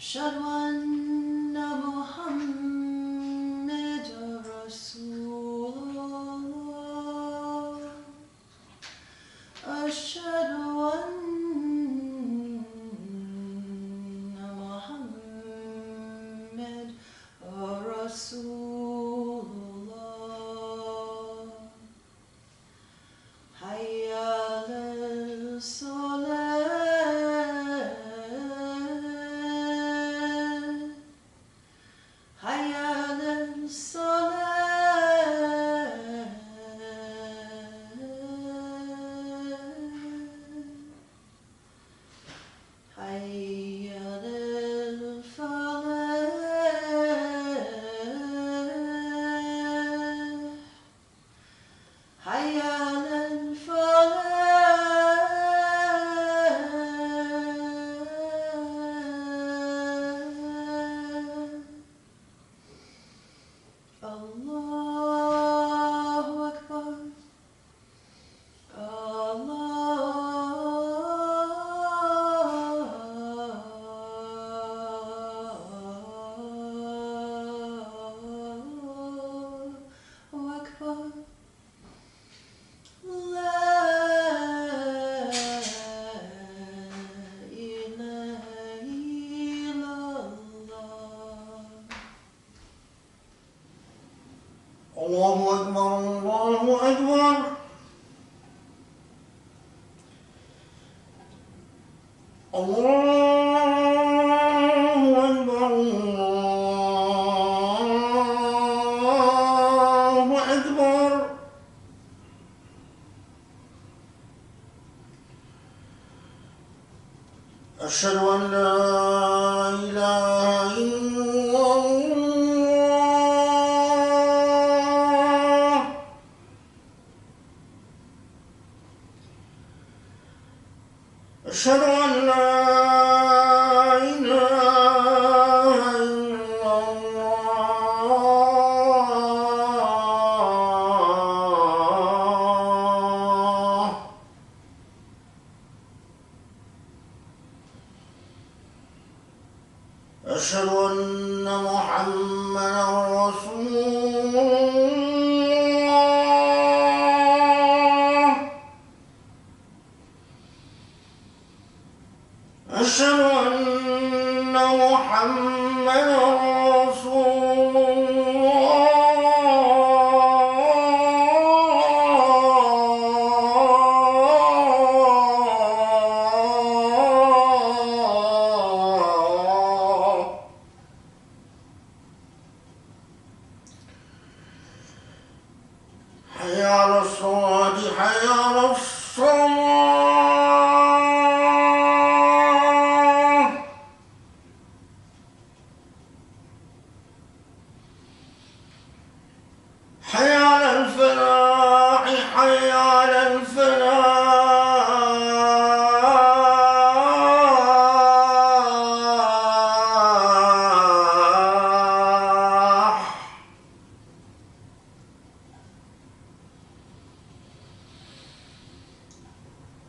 أشهد أن محمد رسول الله أشهد أن محمد رسول الله حي على الصلاة حي على الصلاة حي على الفلاح حي على الفلاح الله أكبر الله أكبر لا إله إلا الله الله أكبر الله أكبر الله أكبر الله أكبر أشهد أن لا إله إلا الله أشهد أن لا إله إلا الله أشهد أن محمدا رسول الله أشهد أن محمدا رسول الله حي على الصلاة حي على الصلاة حي على الفلاح حي على الفلاح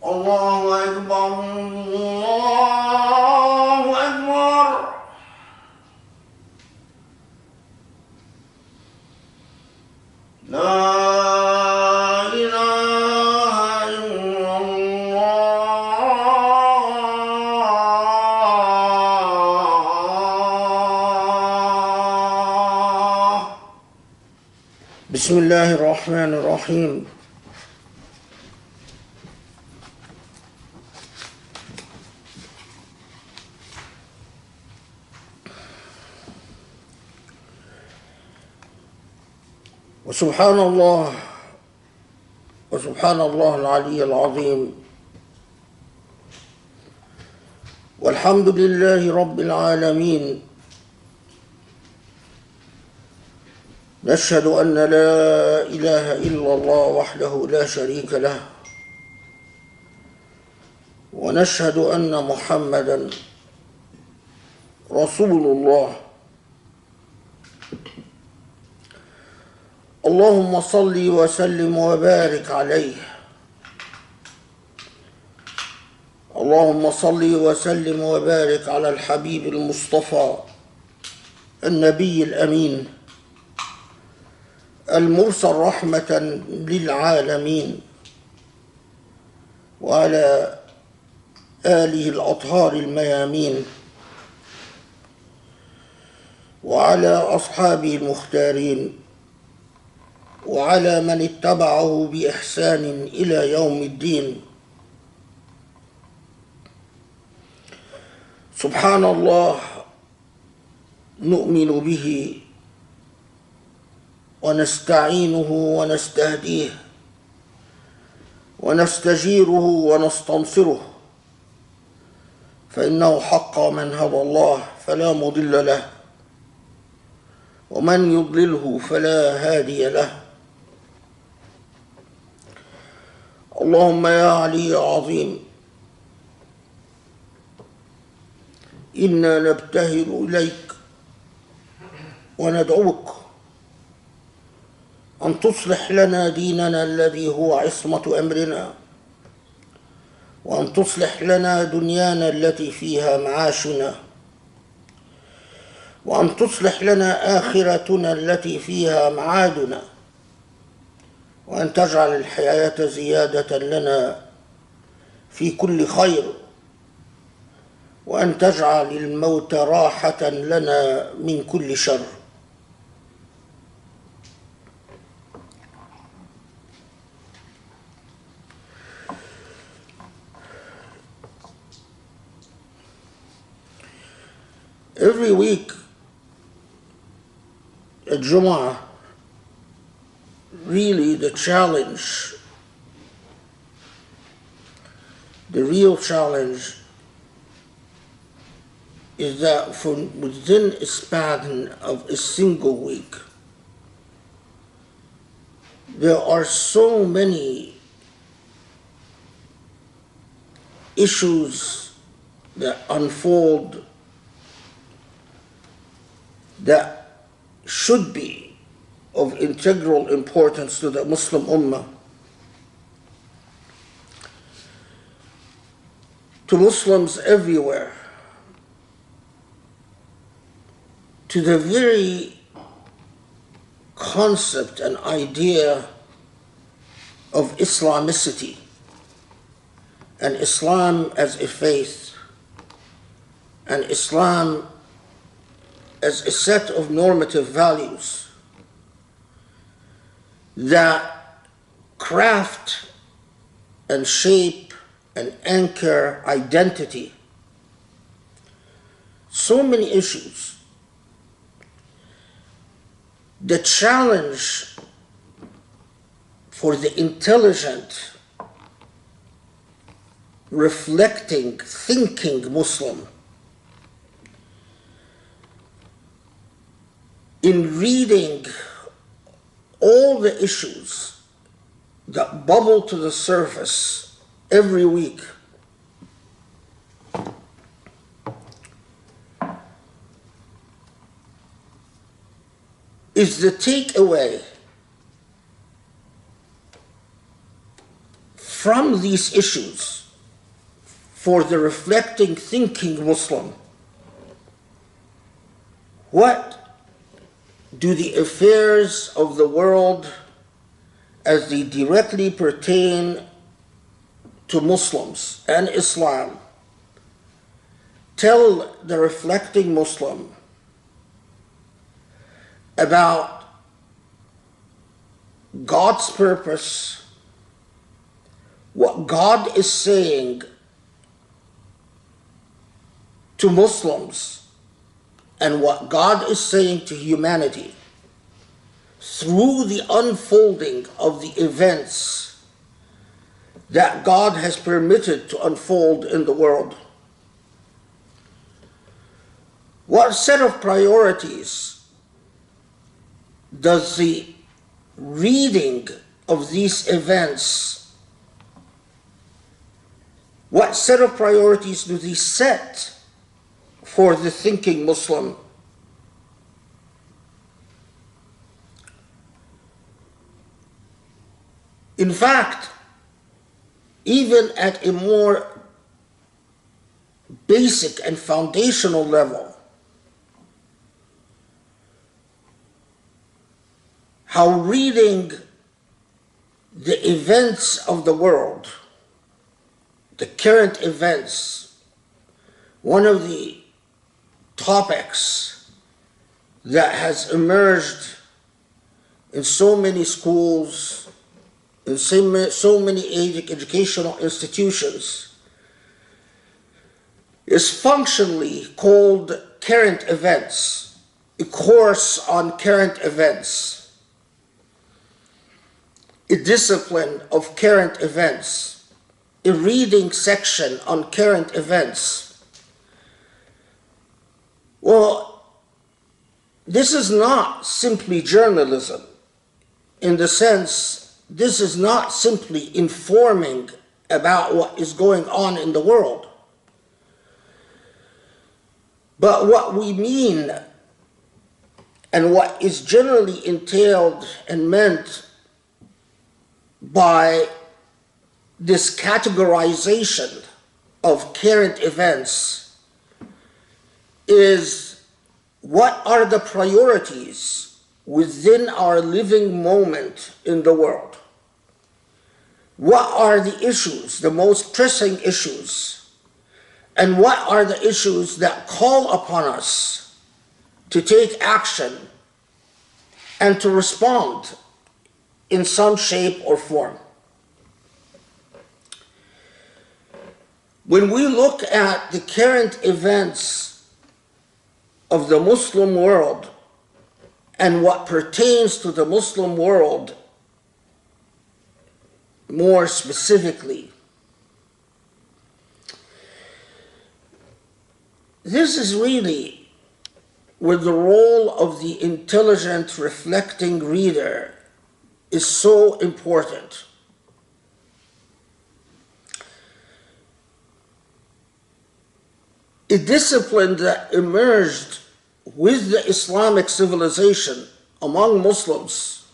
الله أكبر الله أكبر لا إله إلا الله بسم الله الرحمن الرحيم وسبحان الله العلي العظيم والحمد لله رب العالمين نشهد أن لا إله إلا الله وحده لا شريك له ونشهد أن محمدًا رسول الله اللهم صل وسلم وبارك عليه اللهم صل وسلم وبارك على الحبيب المصطفى النبي الأمين المرسل رحمة للعالمين وعلى آله الأطهار الميامين وعلى أصحابه المختارين وعلى من اتبعه بإحسان إلى يوم الدين. سبحان الله، نؤمن به ونستعينه ونستهديه ونستجيره ونستنصره، فإنه حق من هدى الله فلا مضل له ومن يضلله فلا هادي له. اللهم يا علي عظيم، إنا نبتهل إليك وندعوك أن تصلح لنا ديننا الذي هو عصمة أمرنا، وأن تصلح لنا دنيانا التي فيها معاشنا، وأن تصلح لنا آخرتنا التي فيها معادنا، وأن تجعل الحياة زيادة لنا في كل خير، وأن تجعل الموت راحة لنا من كل شر. Every week at Jumu'ah, really the challenge, the real challenge is that from within a span of a single week, there are so many issues that unfold that should be of integral importance to the Muslim Ummah, to Muslims everywhere, to the very concept and idea of Islamicity and Islam as a faith and Islam as a set of normative values that craft and shape and anchor identity. So many issues. The challenge for the intelligent, reflecting, thinking Muslim in reading all the issues that bubble to the surface every week is the takeaway from these issues for the reflecting, thinking Muslim. What do the affairs of the world as they directly pertain to Muslims and Islam tell the reflecting Muslim about God's purpose, what God is saying to Muslims, and what God is saying to humanity through the unfolding of the events that God has permitted to unfold in the world? What set of priorities does the reading of these events, what set of priorities do they set for the thinking Muslim? In fact, even at a more basic and foundational level, how reading the events of the world, the current events, one of the topics that has emerged in so many schools, in so many educational institutions, is functionally called current events, a course on current events, a discipline of current events, a reading section on current events. Well, this is not simply journalism, in the sense this is not simply informing about what is going on in the world. But what we mean and what is generally entailed and meant by this categorization of current events is what are the priorities within our living moment in the world? What are the issues, the most pressing issues? And what are the issues that call upon us to take action and to respond in some shape or form? When we look at the current events of the Muslim world and what pertains to the Muslim world more specifically, this is really where the role of the intelligent, reflecting reader is so important. A discipline that emerged with the Islamic civilization among Muslims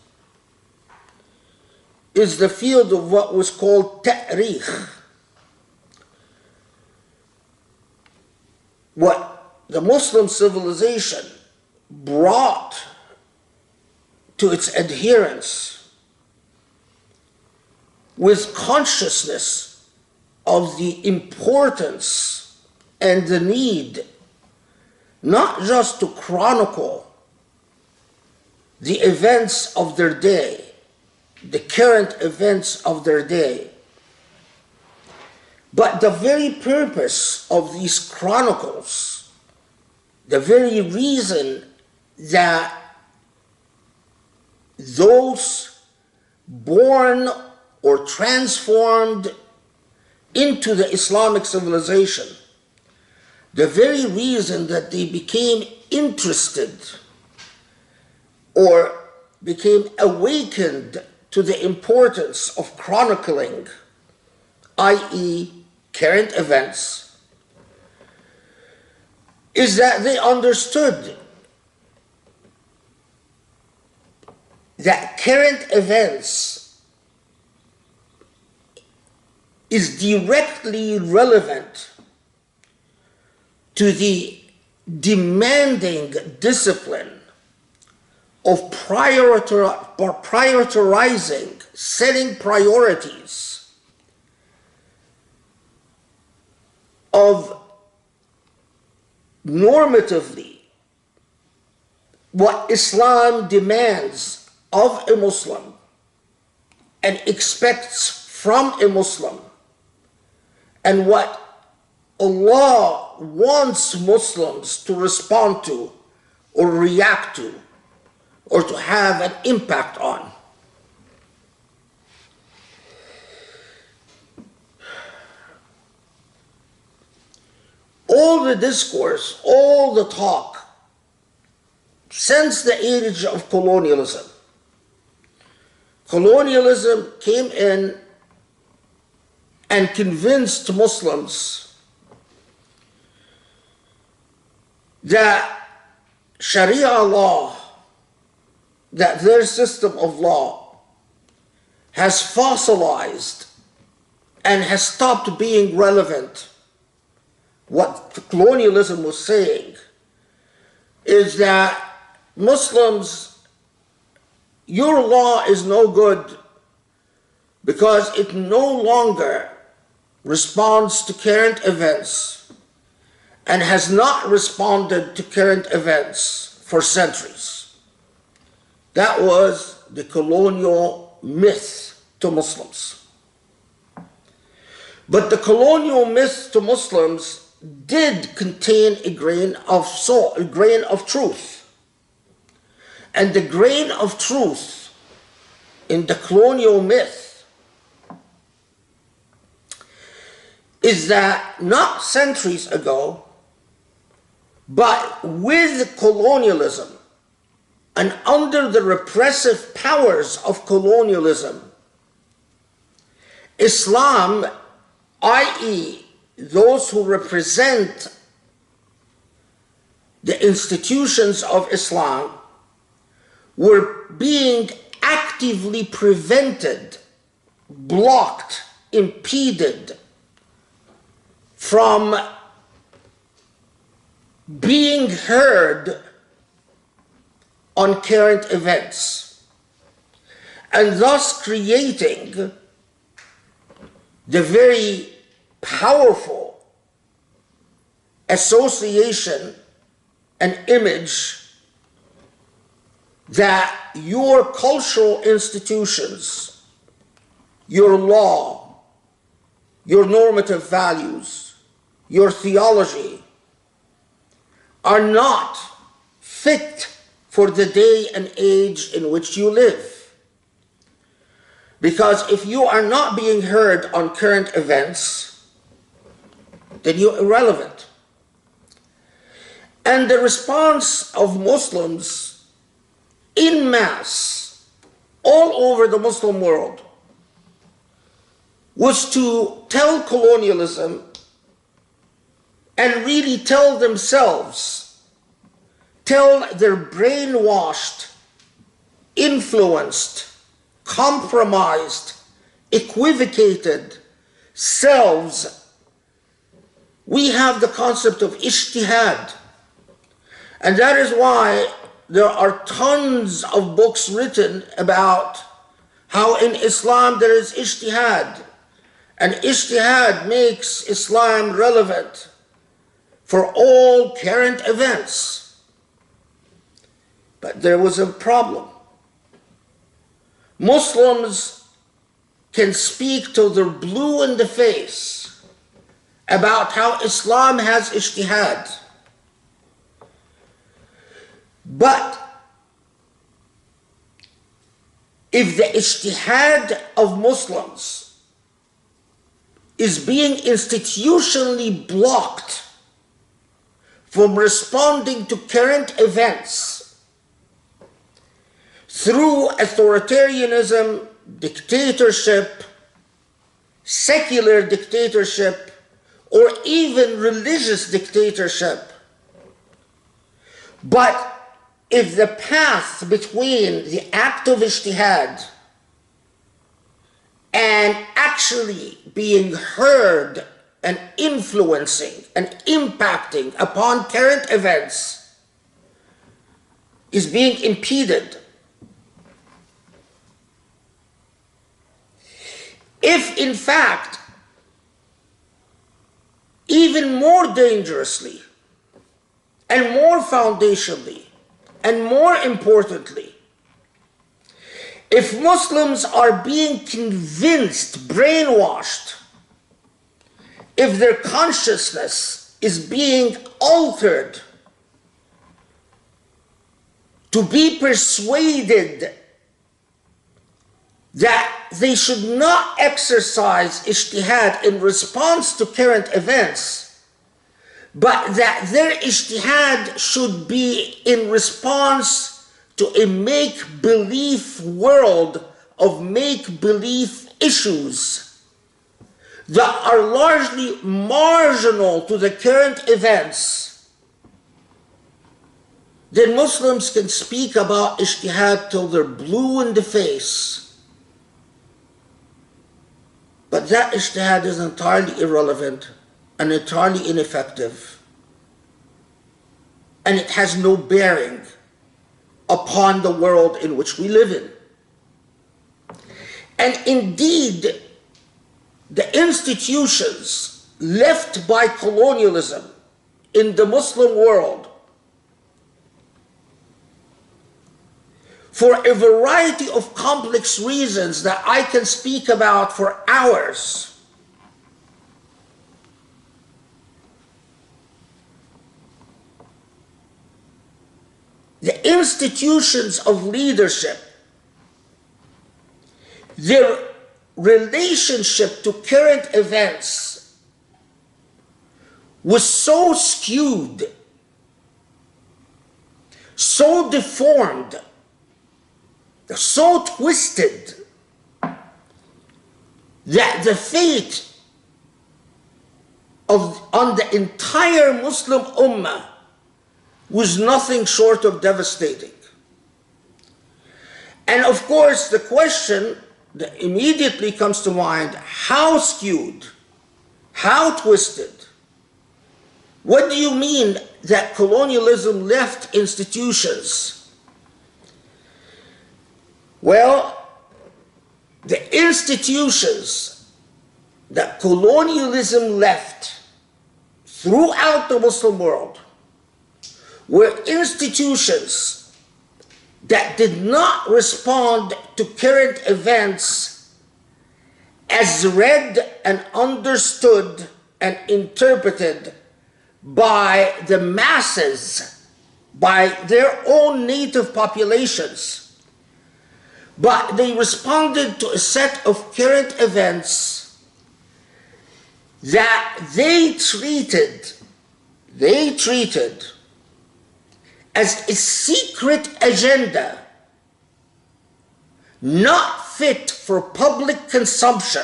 is the field of what was called ta'rikh. What the Muslim civilization brought to its adherents with consciousness of the importance and the need not just to chronicle the events of their day, the current events of their day, but the very purpose of these chronicles, the very reason that those born or transformed into the Islamic civilization, the very reason that they became interested or became awakened to the importance of chronicling, i.e., current events, is that they understood that current events is directly relevant to the demanding discipline of prioritizing, setting priorities, of normatively what Islam demands of a Muslim and expects from a Muslim, and what Allah wants Muslims to respond to or react to or to have an impact on. All the discourse, all the talk, since the age of colonialism. Colonialism came in and convinced Muslims that Sharia law, that their system of law has fossilized and has stopped being relevant what colonialism was saying is that Muslims, your law is no good because it no longer responds to current events and has not responded to current events for centuries. That was the colonial myth to Muslims. But the colonial myth to Muslims did contain a grain of salt, a grain of truth. And the grain of truth in the colonial myth is that not centuries ago, but with colonialism and under the repressive powers of colonialism, Islam, i.e., those who represent the institutions of Islam, were being actively prevented, blocked, impeded from being heard on current events, and thus creating the very powerful association and image that your cultural institutions, your law, your normative values, your theology are not fit for the day and age in which you live. Because if you are not being heard on current events, then you're irrelevant. And the response of Muslims in mass all over the Muslim world was to tell colonialism and really tell themselves, tell their brainwashed, influenced, compromised, equivocated selves, we have the concept of Ijtihad. And that is why there are tons of books written about how in Islam there is Ijtihad. And Ijtihad makes Islam relevant for all current events. But there was a problem. Muslims can speak till they're blue in the face about how Islam has Ijtihad. But if the Ijtihad of Muslims is being institutionally blocked from responding to current events through authoritarianism, dictatorship, secular dictatorship, or even religious dictatorship, but if the path between the act of ijtihad and actually being heard and influencing and impacting upon current events is being impeded, if in fact, even more dangerously and more foundationally and more importantly, if Muslims are being convinced, brainwashed, if their consciousness is being altered to be persuaded that they should not exercise ijtihad in response to current events, but that their ijtihad should be in response to a make-believe world of make-believe issues that are largely marginal to the current events, then Muslims can speak about ijtihad till they're blue in the face. But that ijtihad is entirely irrelevant and entirely ineffective, and it has no bearing upon the world in which we live in. And indeed, the institutions left by colonialism in the Muslim world, for a variety of complex reasons that I can speak about for hours, the institutions of leadership, their relationship to current events was so skewed, so deformed, so twisted, that the fate on the entire Muslim Ummah was nothing short of devastating. And of course, the question that immediately comes to mind: how skewed? How twisted? What do you mean that colonialism left institutions? Well, the institutions that colonialism left throughout the Muslim world were institutions that did not respond to current events as read and understood and interpreted by the masses, by their own native populations, but they responded to a set of current events that they treated as a secret agenda, not fit for public consumption,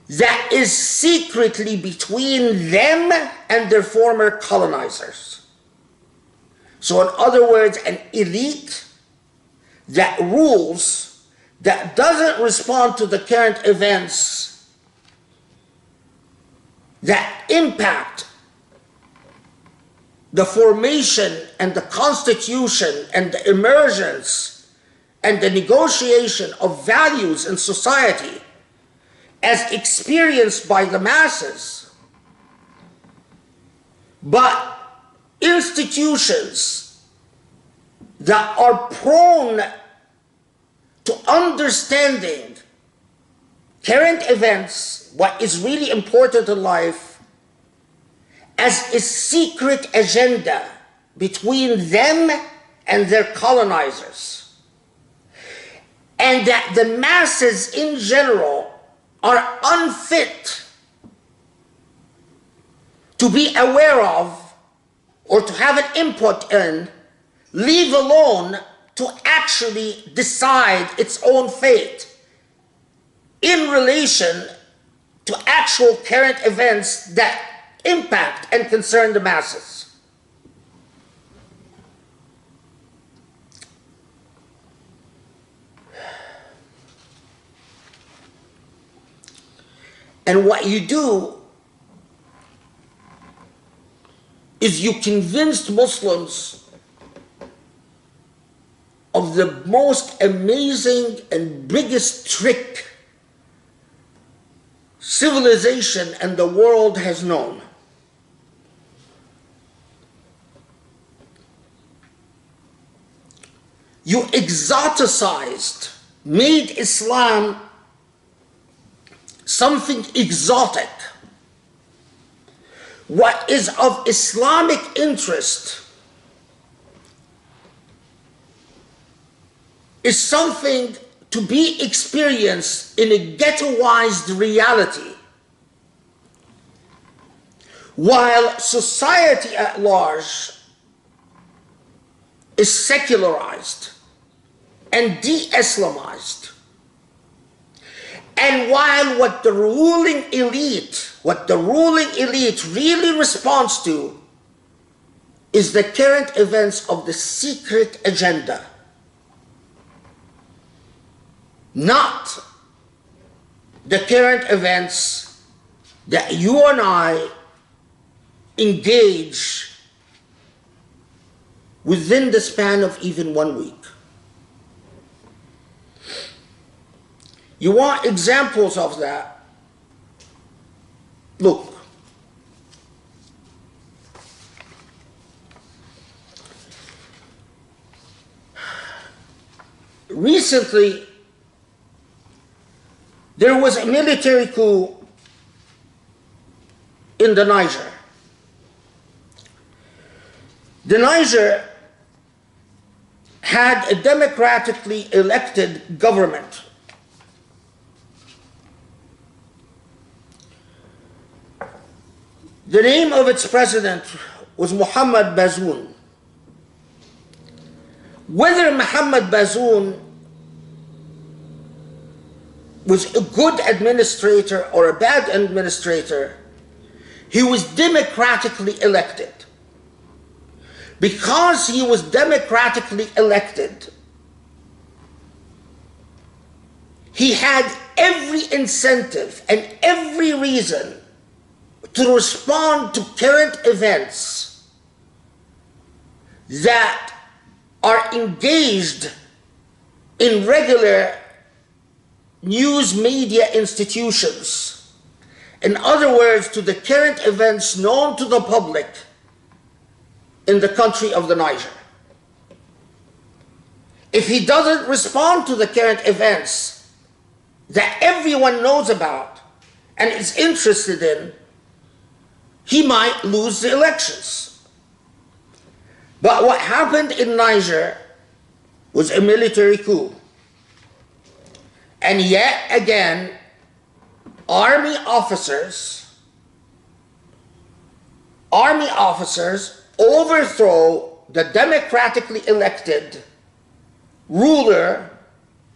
that is secretly between them and their former colonizers. So in other words, an elite that rules, that doesn't respond to the current events that impact the formation and the constitution and the emergence and the negotiation of values in society as experienced by the masses, but institutions that are prone to understanding current events, what is really important in life, as a secret agenda between them and their colonizers. And that the masses in general are unfit to be aware of or to have an input in, leave alone to actually decide its own fate in relation to actual current events that impact and concern the masses. And what you do is you convinced Muslims of the most amazing and biggest trick civilization and the world has known. You exoticized, made Islam something exotic. What is of Islamic interest is something to be experienced in a ghettoized reality, while society at large is secularized and de-Islamized. And while what the ruling elite really responds to is the current events of the secret agenda, not the current events that you and I engage within the span of even 1 week. You want examples of that? Look. Recently, there was a military coup in the Niger. The Niger had a democratically elected government. The name of its president was Mohamed Bazoum. Whether Mohamed Bazoum was a good administrator or a bad administrator, he was democratically elected. Because he was democratically elected, he had every incentive and every reason to respond to current events that are engaged in regular news media institutions. In other words, to the current events known to the public in the country of the Niger. If he doesn't respond to the current events that everyone knows about and is interested in, he might lose the elections. But what happened in Niger was a military coup. And yet again, army officers overthrow the democratically elected ruler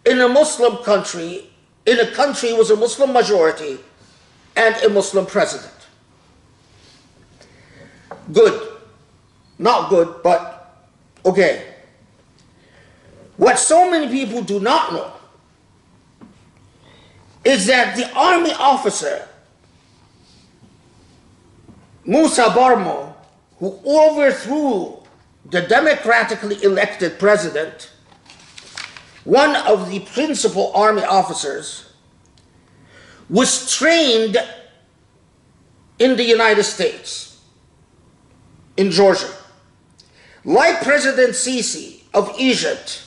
in a Muslim country, in a country with a Muslim majority and a Muslim president. Good. Not good, but okay. What so many people do not know is that the army officer, Musa Barmo, who overthrew the democratically elected president, one of the principal army officers, was trained in the United States, in Georgia. Like President Sisi of Egypt,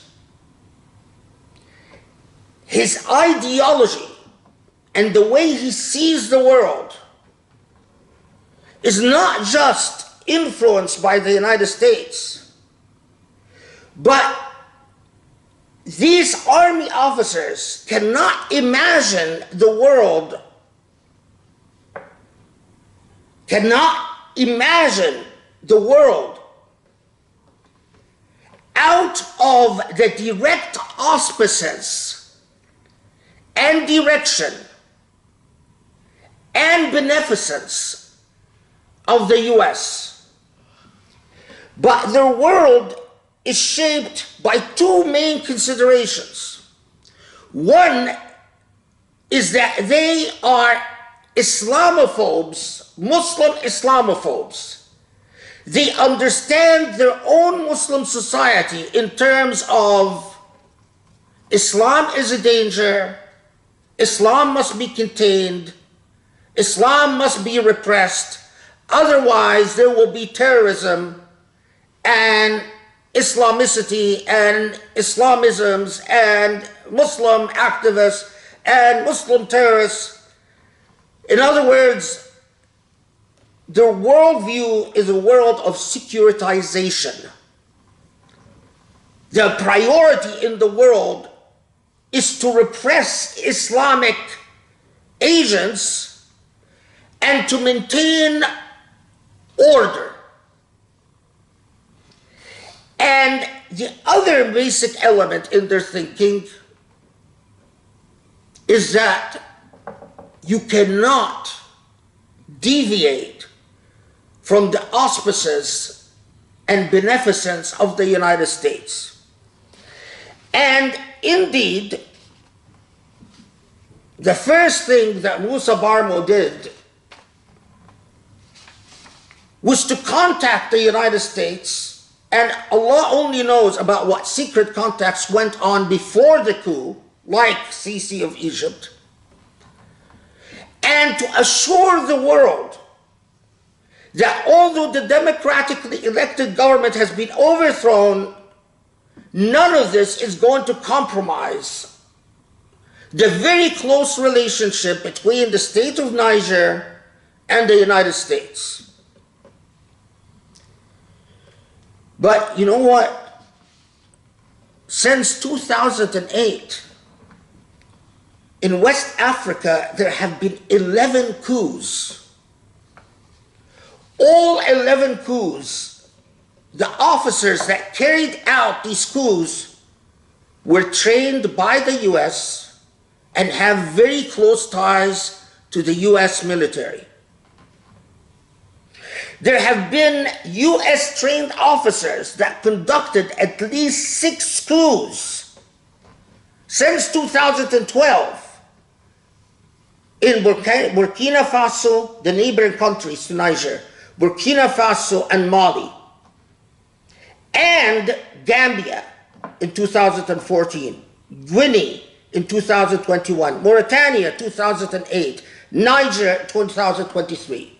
his ideology and the way he sees the world is not just influenced by the United States, but these army officers cannot imagine the world, out of the direct auspices and direction and beneficence of the US. But their world is shaped by two main considerations. One is that they are Islamophobes, Muslim Islamophobes. They understand their own Muslim society in terms of Islam is a danger, Islam must be contained, Islam must be repressed, otherwise there will be terrorism and Islamicity and Islamisms and Muslim activists and Muslim terrorists. In other words, their worldview is a world of securitization. The priority in the world is to repress Islamic agents and to maintain order. And the other basic element in their thinking is that you cannot deviate from the auspices and beneficence of the United States. And indeed, the first thing that Musa Barmo did was to contact the United States, and Allah only knows about what secret contacts went on before the coup, like Sisi of Egypt, and to assure the world that although the democratically elected government has been overthrown, none of this is going to compromise the very close relationship between the state of Niger and the United States. But you know what? Since 2008, in West Africa, there have been 11 coups. All 11 coups, the officers that carried out these coups were trained by the US and have very close ties to the US military. There have been US trained officers that conducted at least 6 coups since 2012 in Burkina Faso, the neighboring countries to Niger, Burkina Faso and Mali, and Gambia in 2014, Guinea in 2021, Mauritania 2008, Niger 2023.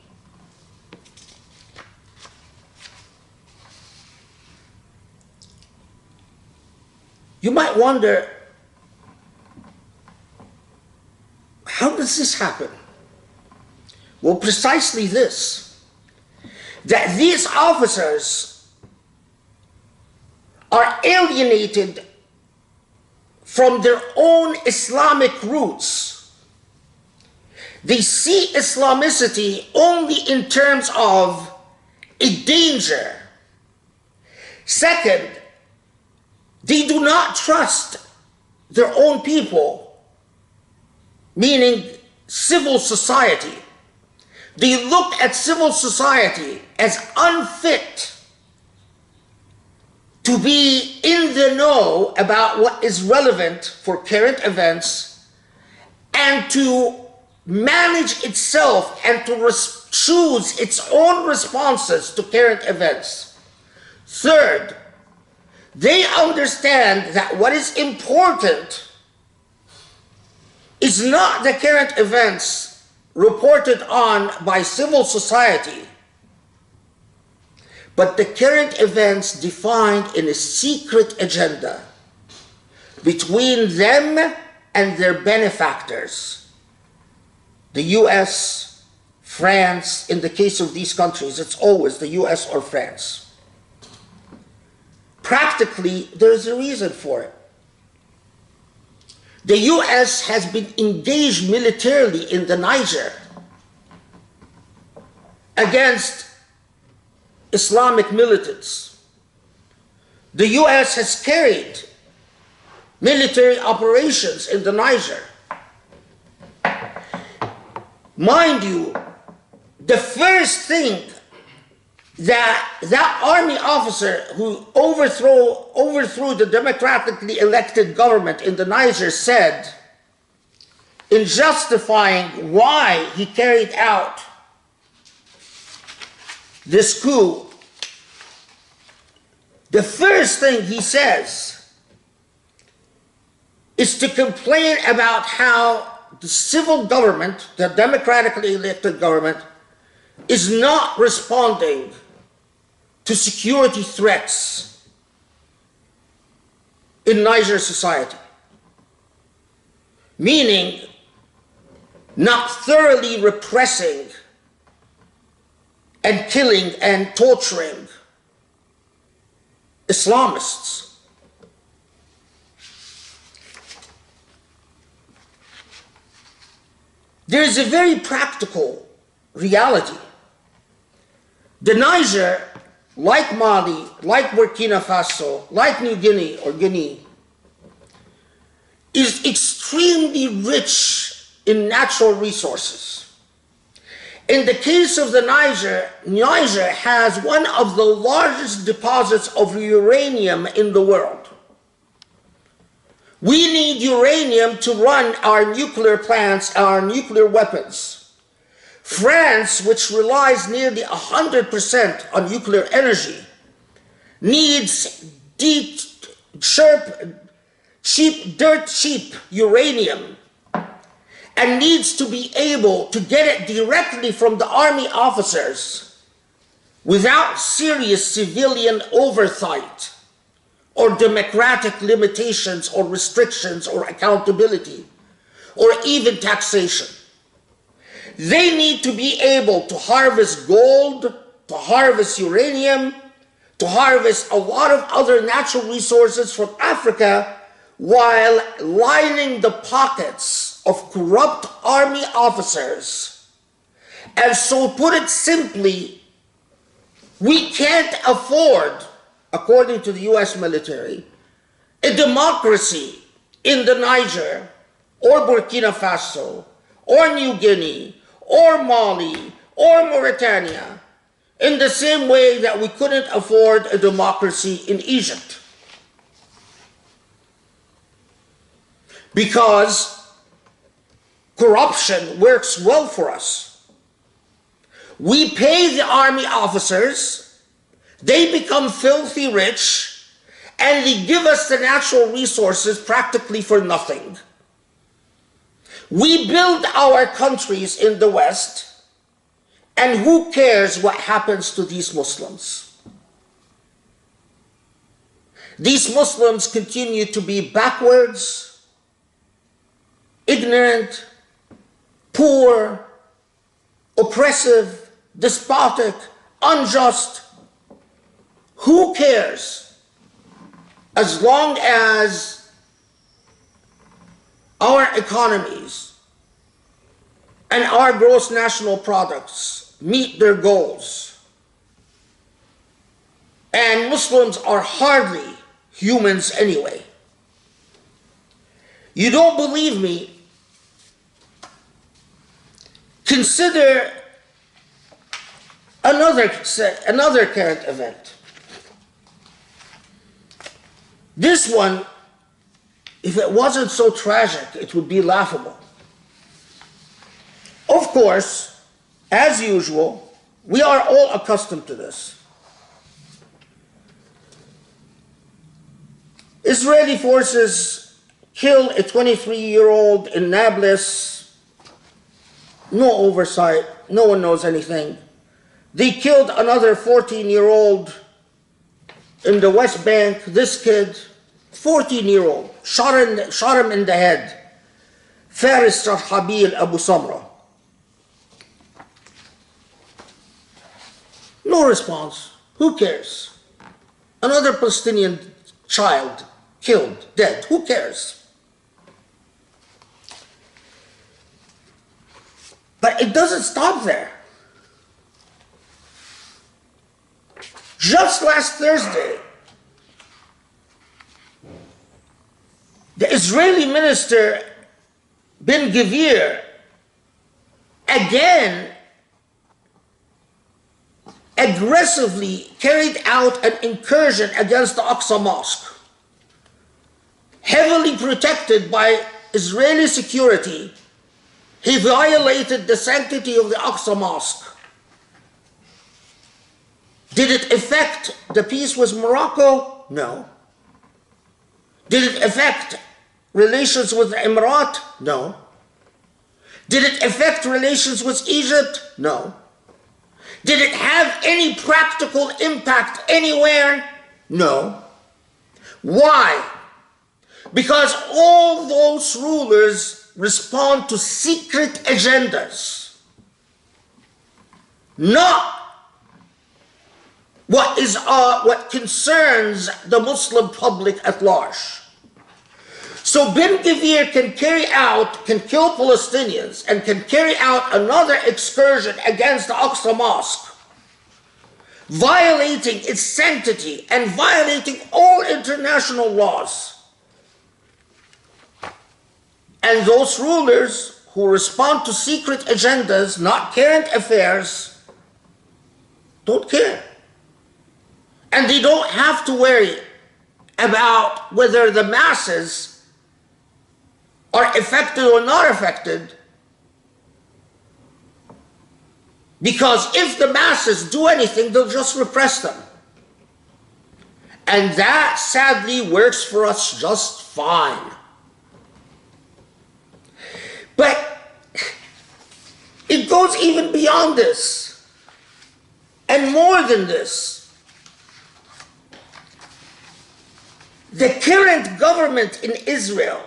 You might wonder, how does this happen? Well, precisely this, that these officers are alienated from their own Islamic roots. They see Islamicity only in terms of a danger. Second, they do not trust their own people, meaning civil society. They look at civil society as unfit to be in the know about what is relevant for current events and to manage itself and to choose its own responses to current events. Third, they understand that what is important is not the current events reported on by civil society, but the current events defined in a secret agenda between them and their benefactors. The US, France, in the case of these countries, it's always the US or France. Practically, there's a reason for it. The US has been engaged militarily in the Niger against Islamic militants. The US has carried military operations in the Niger. Mind you, the first thing that army officer who overthrew the democratically elected government in the Niger said, in justifying why he carried out this coup, the first thing he says is to complain about how the civil government, the democratically elected government, is not responding to security threats in Niger society. Meaning, not thoroughly repressing and killing and torturing Islamists. There is a very practical reality. The Niger, like Mali, like Burkina Faso, like New Guinea or Guinea, is extremely rich in natural resources. In the case of the Niger, Niger has one of the largest deposits of uranium in the world. We need uranium to run our nuclear plants, our nuclear weapons. France, which relies nearly 100% on nuclear energy, needs dirt cheap uranium and needs to be able to get it directly from the army officers without serious civilian oversight or democratic limitations or restrictions or accountability or even taxation. They need to be able to harvest gold, to harvest uranium, to harvest a lot of other natural resources from Africa while lining the pockets of corrupt army officers. And so, put it simply, we can't afford, according to the US military, a democracy in the Niger or Burkina Faso or New Guinea or Mali or Mauritania in the same way that we couldn't afford a democracy in Egypt. Because corruption works well for us. We pay the army officers, they become filthy rich, and they give us the natural resources practically for nothing. We build our countries in the West, and who cares what happens to these Muslims? These Muslims continue to be backwards, ignorant, poor, oppressive, despotic, unjust. Who cares? As long as our economies and our gross national products meet their goals. And Muslims are hardly humans anyway. You don't believe me? Consider another current event. This one, if it wasn't so tragic, it would be laughable. Of course, as usual, we are all accustomed to this. Israeli forces kill a 23-year-old in Nablus. No oversight, no one knows anything. They killed another 14-year-old in the West Bank. This kid, 14-year-old, shot him in the head. Faris Rahabil Abu Samra. No response. Who cares? Another Palestinian child killed, dead. Who cares? But it doesn't stop there. Just last Thursday, the Israeli minister Ben Gvir again aggressively carried out an incursion against the Aqsa Mosque. Heavily protected by Israeli security, he violated the sanctity of the Aqsa Mosque. Did it affect the peace with Morocco? No. Did it affect relations with the Emirate? No. Did it affect relations with Egypt? No. Did it have any practical impact anywhere? No. Why? Because all those rulers respond to secret agendas, not what concerns the Muslim public at large. So Ben Gvir can kill Palestinians and can carry out another excursion against the Aqsa Mosque, violating its sanctity and violating all international laws. And those rulers who respond to secret agendas, not current affairs, don't care. And they don't have to worry about whether the masses are affected or not affected Because if the masses do anything, they'll just repress them. And that sadly works for us just fine. But it goes even beyond this, and more than this. The current government in Israel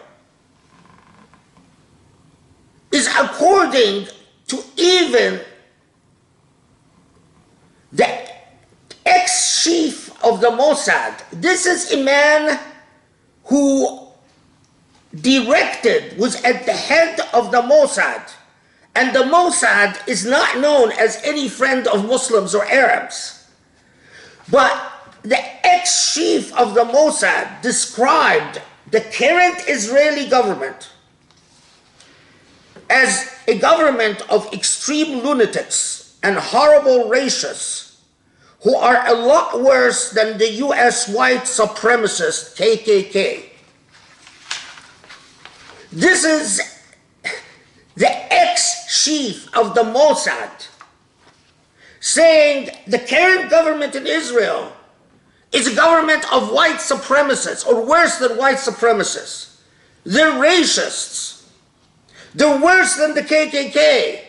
is, according to even the ex-chief of the Mossad, this is a man who was at the head of the Mossad, and the Mossad is not known as any friend of Muslims or Arabs. But the ex-chief of the Mossad described the current Israeli government as a government of extreme lunatics and horrible racists who are a lot worse than the US white supremacist KKK. This is the ex-chief of the Mossad saying the current government in Israel is a government of white supremacists, or worse than white supremacists. They're racists. They're worse than the KKK.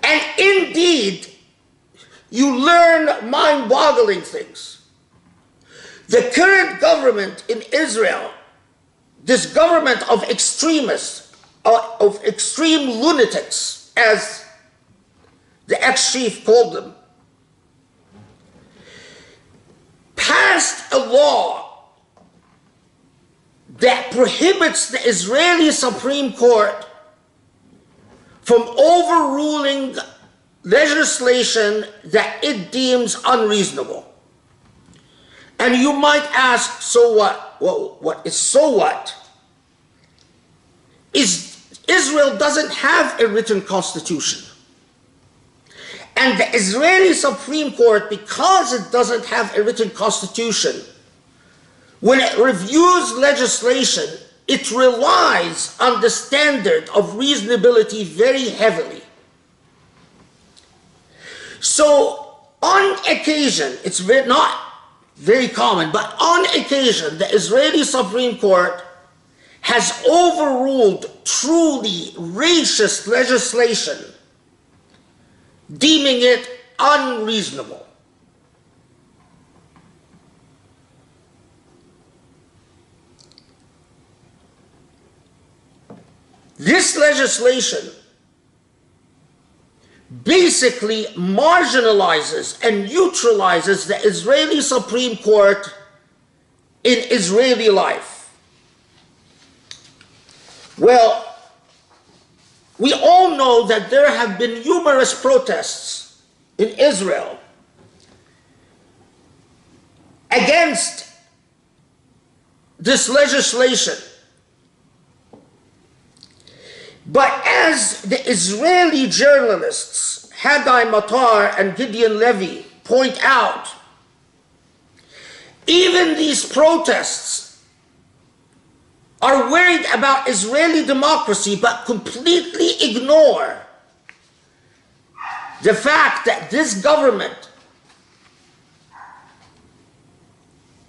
And indeed, you learn mind-boggling things. The current government in Israel, this government of extremists, of extreme lunatics, as the ex-chief called them, passed a law that prohibits the Israeli Supreme Court from overruling legislation that it deems unreasonable. And you might ask, so what? Well, what is so what? Israel doesn't have a written constitution. And the Israeli Supreme Court, because it doesn't have a written constitution, when it reviews legislation, it relies on the standard of reasonability very heavily. So, on occasion, it's not very common, but on occasion, the Israeli Supreme Court has overruled truly racist legislation, deeming it unreasonable. This legislation basically marginalizes and neutralizes the Israeli Supreme Court in Israeli life. Well, we all know that there have been numerous protests in Israel against this legislation. But as the Israeli journalists Haggai Matar and Gideon Levy point out, even these protests are worried about Israeli democracy but completely ignore the fact that this government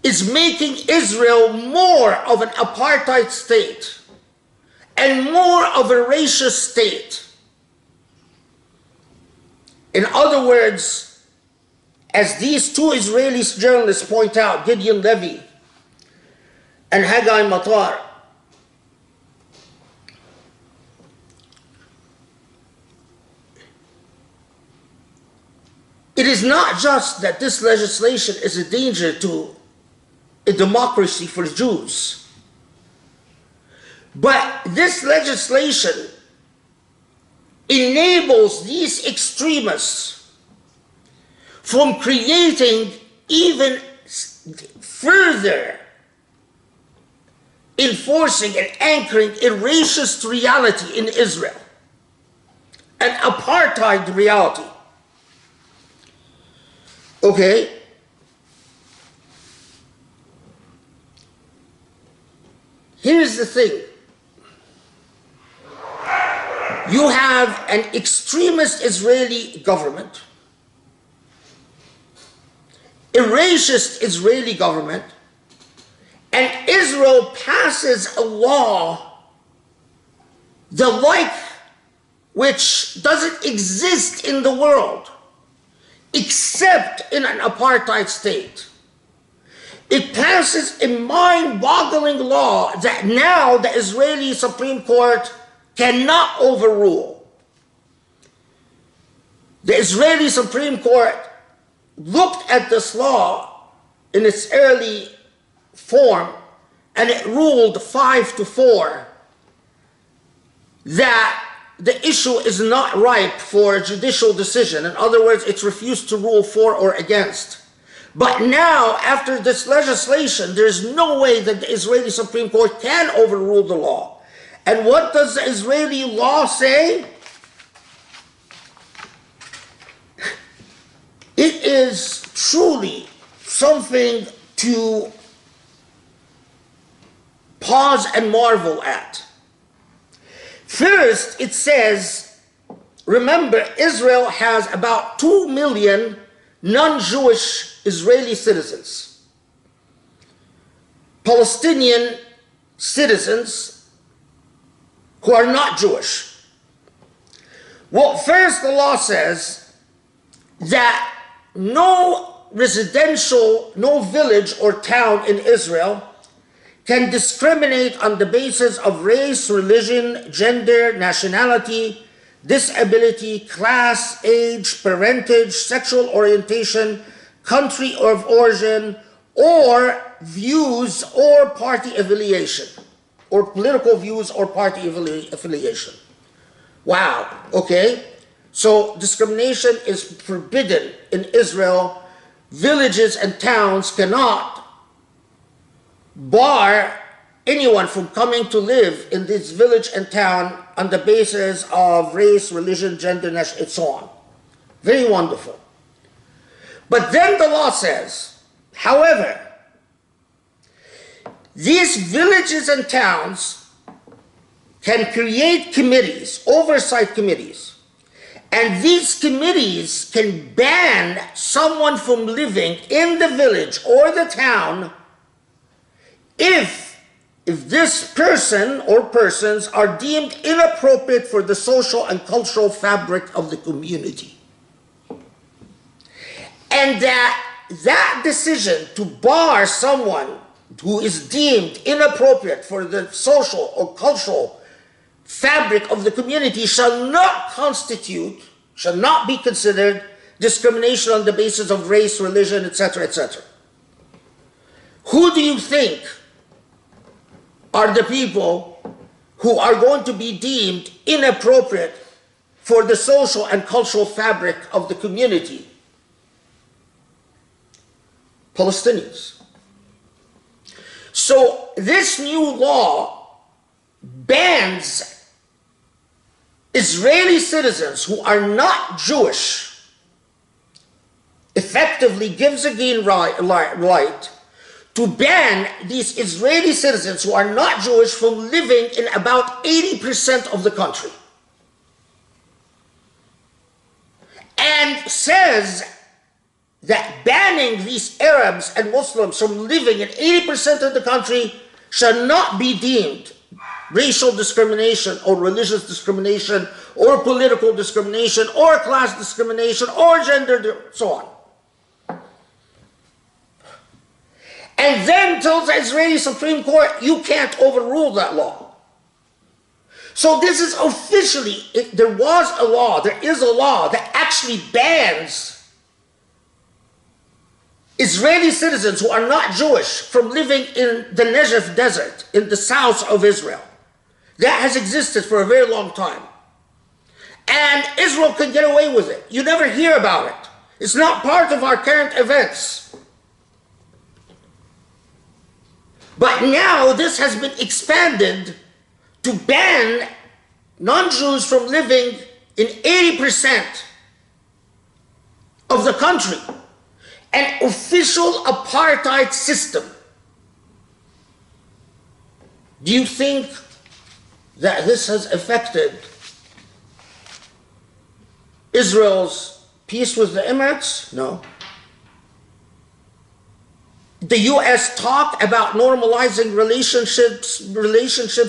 is making Israel more of an apartheid state and more of a racist state. In other words, as these two Israeli journalists point out, Gideon Levy and Haggai Matar, it is not just that this legislation is a danger to a democracy for Jews, but this legislation enables these extremists from creating even further enforcing and anchoring a racist reality in Israel, an apartheid reality. Okay? Here's the thing. You have an extremist Israeli government, a racist Israeli government, and Israel passes a law the like which doesn't exist in the world except in an apartheid state. It passes a mind-boggling law that now the Israeli Supreme Court cannot overrule. The Israeli Supreme Court looked at this law in its early form, and it ruled 5-4 that the issue is not ripe for judicial decision. In other words, it's refused to rule for or against. But now, after this legislation, there's no way that the Israeli Supreme Court can overrule the law. And what does the Israeli law say? It is truly something to pause and marvel at. First, it says, remember, Israel has about 2 million non-Jewish Israeli citizens, Palestinian citizens who are not Jewish. Well, first the law says that no residential, no village or town in Israel can discriminate on the basis of race, religion, gender, nationality, disability, class, age, parentage, sexual orientation, country of origin, or views or party affiliation, or political views or party affiliation. Wow, okay. So discrimination is forbidden in Israel. Villages and towns cannot bar anyone from coming to live in this village and town on the basis of race, religion, gender, and so on. Very wonderful. But then the law says, however, these villages and towns can create committees, oversight committees, and these committees can ban someone from living in the village or the town if this person or persons are deemed inappropriate for the social and cultural fabric of the community. And that decision to bar someone who is deemed inappropriate for the social or cultural fabric of the community shall not be considered discrimination on the basis of race, religion, etc., etc. Who do you think are the people who are going to be deemed inappropriate for the social and cultural fabric of the community? Palestinians. So this new law bans Israeli citizens who are not Jewish, effectively gives a green light to ban these Israeli citizens who are not Jewish from living in about 80% of the country. And says that banning these Arabs and Muslims from living in 80% of the country shall not be deemed racial discrimination or religious discrimination or political discrimination or class discrimination or gender, so on. And then tells the Israeli Supreme Court, you can't overrule that law. So this is officially, there is a law that actually bans Israeli citizens who are not Jewish from living in the Negev desert in the south of Israel. That has existed for a very long time. And Israel can get away with it. You never hear about it. It's not part of our current events. But now this has been expanded to ban non-Jews from living in 80% of the country. An official apartheid system. Do you think that this has affected Israel's peace with the Emirates? No. The US talked about normalizing relationships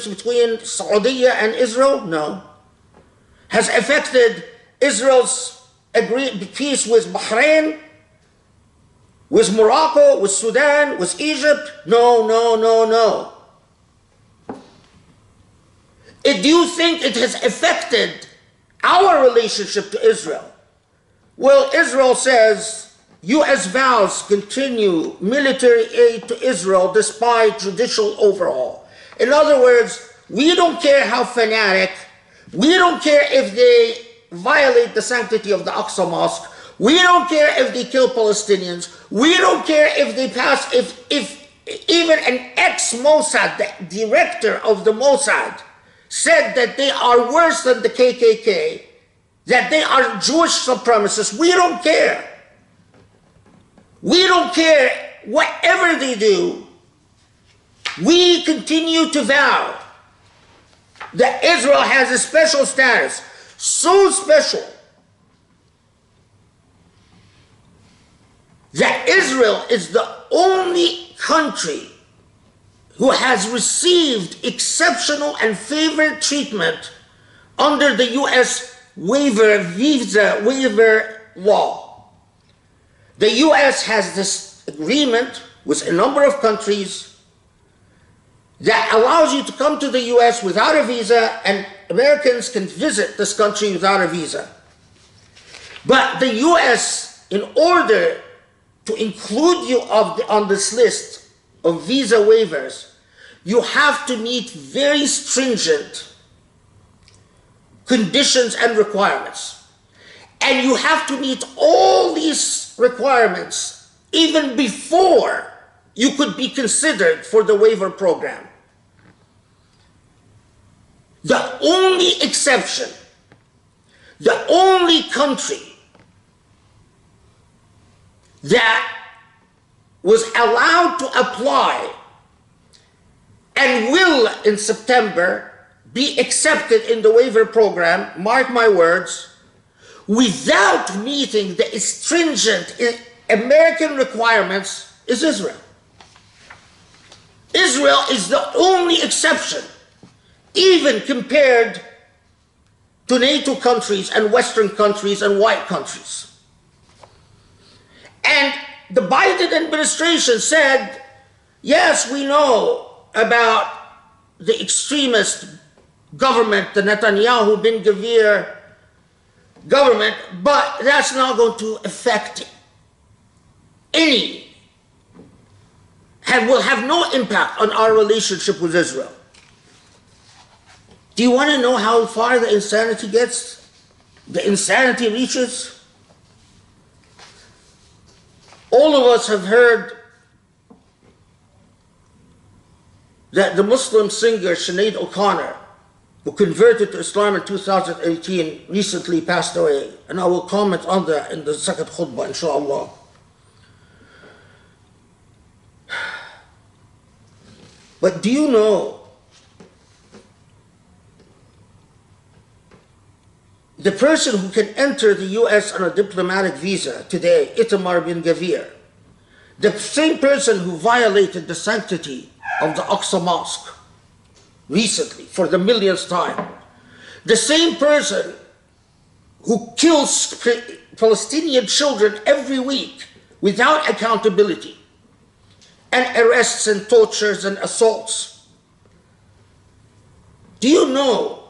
between Saudi and Israel? No. Has affected Israel's peace with Bahrain, with Morocco, with Sudan, with Egypt? No, no, no, no. Do you think it has affected our relationship to Israel? Well, Israel says U.S. vows continue military aid to Israel despite judicial overhaul. In other words, we don't care how fanatic, we don't care if they violate the sanctity of the Aqsa Mosque, we don't care if they kill Palestinians, we don't care if they pass, if even an ex-Mossad, the director of the Mossad, said that they are worse than the KKK, that they are Jewish supremacists. We don't care. We don't care whatever they do. We continue to vow that Israel has a special status, so special that Israel is the only country who has received exceptional and favored treatment under the U.S. Waiver of Visa waiver law. The U.S. has this agreement with a number of countries that allows you to come to the U.S. without a visa, and Americans can visit this country without a visa. But the U.S., in order to include you on this list of visa waivers, you have to meet very stringent conditions and requirements. And you have to meet all these requirements even before you could be considered for the waiver program. The only exception, the only country that was allowed to apply and will in September be accepted in the waiver program, mark my words, without meeting the stringent American requirements, is Israel. Israel is the only exception, even compared to NATO countries and Western countries and white countries. And the Biden administration said, yes, we know about the extremist government, the Netanyahu bin Gvir government, but that's not going to affect any, and will have no impact on our relationship with Israel. Do you want to know how far the insanity gets? The insanity reaches? All of us have heard that the Muslim singer Sinead OConnor, who converted to Islam in 2018, recently passed away. And I will comment on that in the second khutbah, inshallah. But do you know the person who can enter the U.S. on a diplomatic visa today, Itamar bin Gvir, the same person who violated the sanctity of the Aqsa Mosque recently for the millionth time, the same person who kills Palestinian children every week without accountability, and arrests and tortures and assaults. Do you know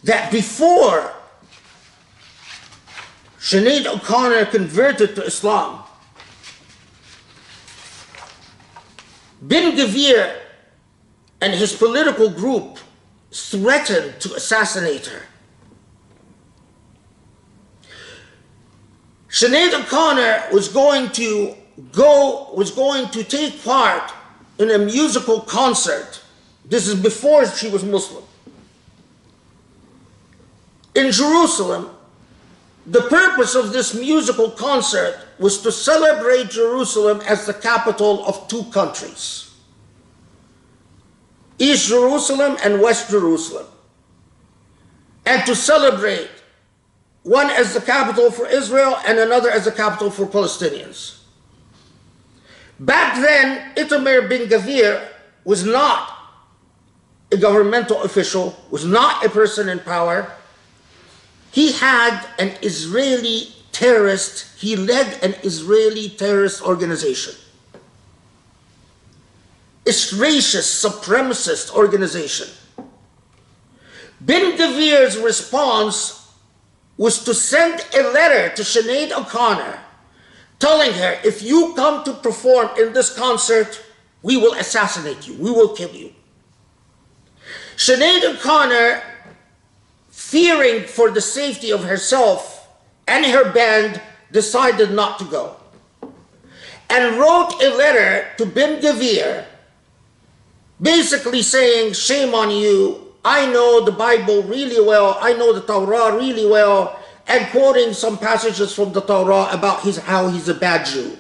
that before Sinead OConnor converted to Islam, bin Gvir and his political group threatened to assassinate her? Sinead OConnor was going to take part in a musical concert. This is before she was Muslim. In Jerusalem, the purpose of this musical concert was to celebrate Jerusalem as the capital of two countries, East Jerusalem and West Jerusalem, and to celebrate one as the capital for Israel and another as the capital for Palestinians. Back then, Itamar bin Gavir was not a governmental official, was not a person in power. He had an Israeli terrorist, he led an Israeli terrorist organization. A racist, supremacist organization. Bin Gavir's response was to send a letter to Sinead OConnor telling her, if you come to perform in this concert, we will assassinate you, we will kill you. Sinead OConnor, fearing for the safety of herself and her band, decided not to go and wrote a letter to Bin Gavir basically saying, shame on you, I know the Bible really well, I know the Torah really well, and quoting some passages from the Torah about how he's a bad Jew.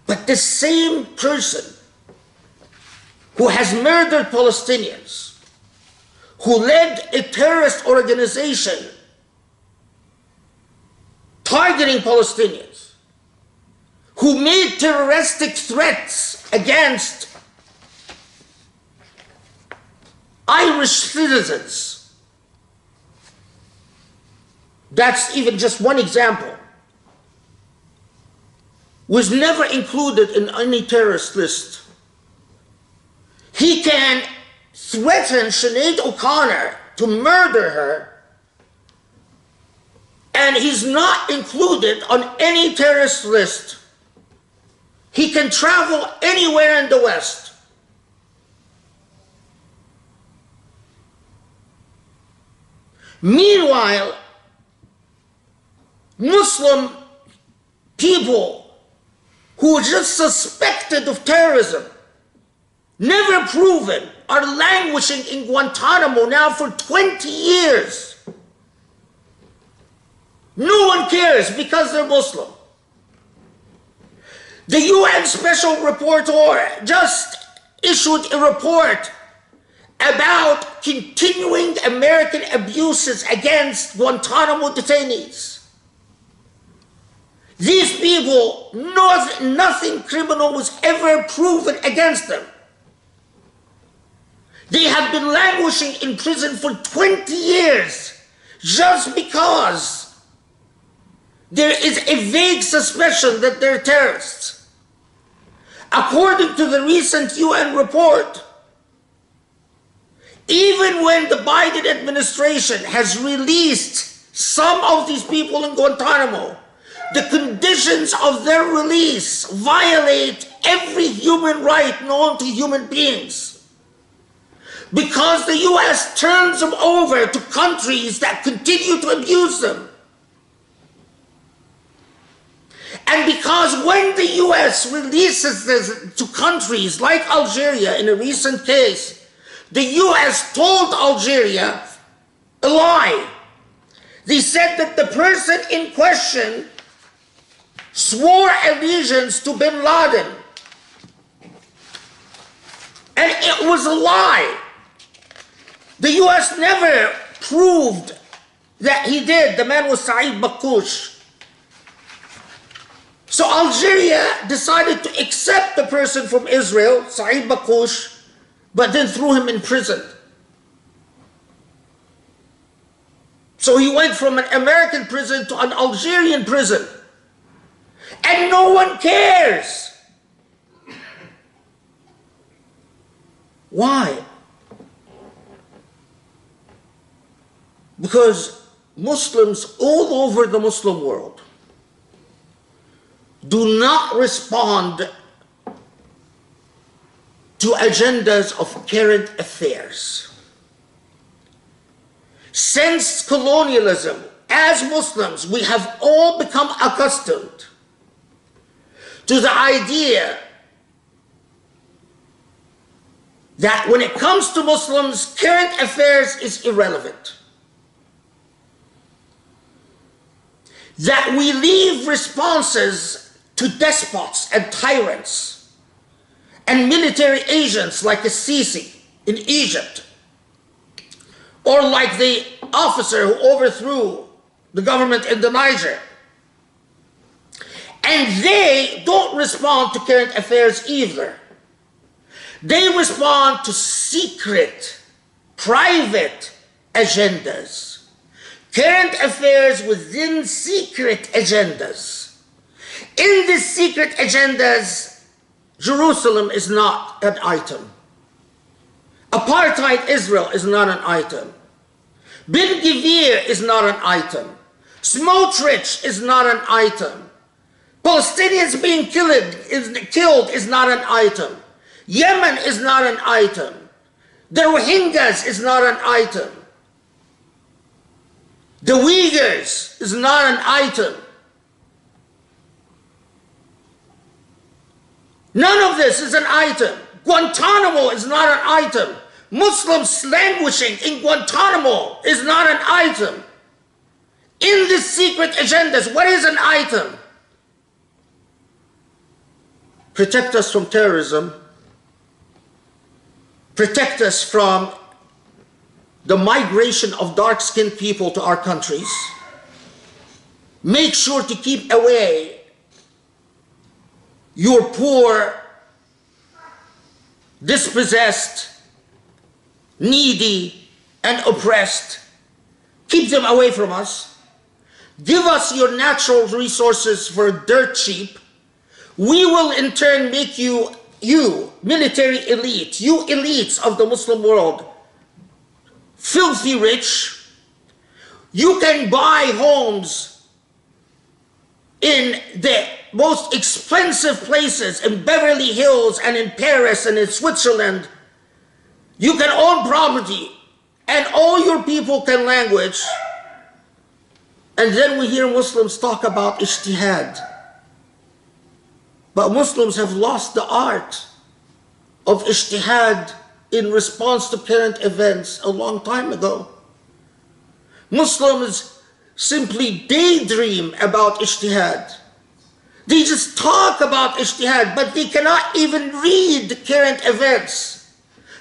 But the same person who has murdered Palestinians, who led a terrorist organization targeting Palestinians, who made terroristic threats against Irish citizens. That's even just one example. Was never included in any terrorist list. He can threaten Sinead OConnor to murder her, and he's not included on any terrorist list. He can travel anywhere in the West. Meanwhile, Muslim people who are just suspected of terrorism, never proven, are languishing in Guantanamo now for 20 years. No one cares because they're Muslim. The UN Special Rapporteur just issued a report about continuing American abuses against Guantanamo detainees. These people, nothing criminal was ever proven against them. They have been languishing in prison for 20 years just because there is a vague suspicion that they're terrorists. According to the recent UN report, even when the Biden administration has released some of these people in Guantanamo, the conditions of their release violate every human right known to human beings. Because the US turns them over to countries that continue to abuse them. And because when the US releases this to countries like Algeria in a recent case, the US told Algeria a lie. They said that the person in question swore allegiance to bin Laden. And it was a lie. The US never proved that he did. The man was Saeed Bakkoush. So Algeria decided to accept the person from Israel, Saeed Bakkoush, but then threw him in prison. So he went from an American prison to an Algerian prison. And no one cares. Why? Because Muslims all over the Muslim world do not respond to agendas of current affairs. Since colonialism, as Muslims, we have all become accustomed to the idea that when it comes to Muslims, current affairs is irrelevant. That we leave responses to despots and tyrants and military agents like the Sisi in Egypt, or like the officer who overthrew the government in the Niger. And they don't respond to current affairs either. They respond to secret, private agendas. Current affairs within secret agendas. In these secret agendas, Jerusalem is not an item. Apartheid Israel is not an item. Ben Gvir is not an item. Smotrich is not an item. Palestinians being killed is not an item. Yemen is not an item. The Rohingyas is not an item. The Uyghurs is not an item. None of this is an item. Guantanamo is not an item. Muslims languishing in Guantanamo is not an item. In these secret agendas, what is an item? Protect us from terrorism. Protect us from the migration of dark-skinned people to our countries. Make sure to keep away your poor, dispossessed, needy, and oppressed. Keep them away from us. Give us your natural resources for dirt cheap. We will in turn make you military elite, you elites of the Muslim world, filthy rich. You can buy homes in the most expensive places in Beverly Hills and in Paris and in Switzerland. You can own property and all your people can languish. And then we hear Muslims talk about Ijtihad. But Muslims have lost the art of Ijtihad in response to current events a long time ago. Muslims simply daydream about Ijtihad. They just talk about Ijtihad, but they cannot even read current events.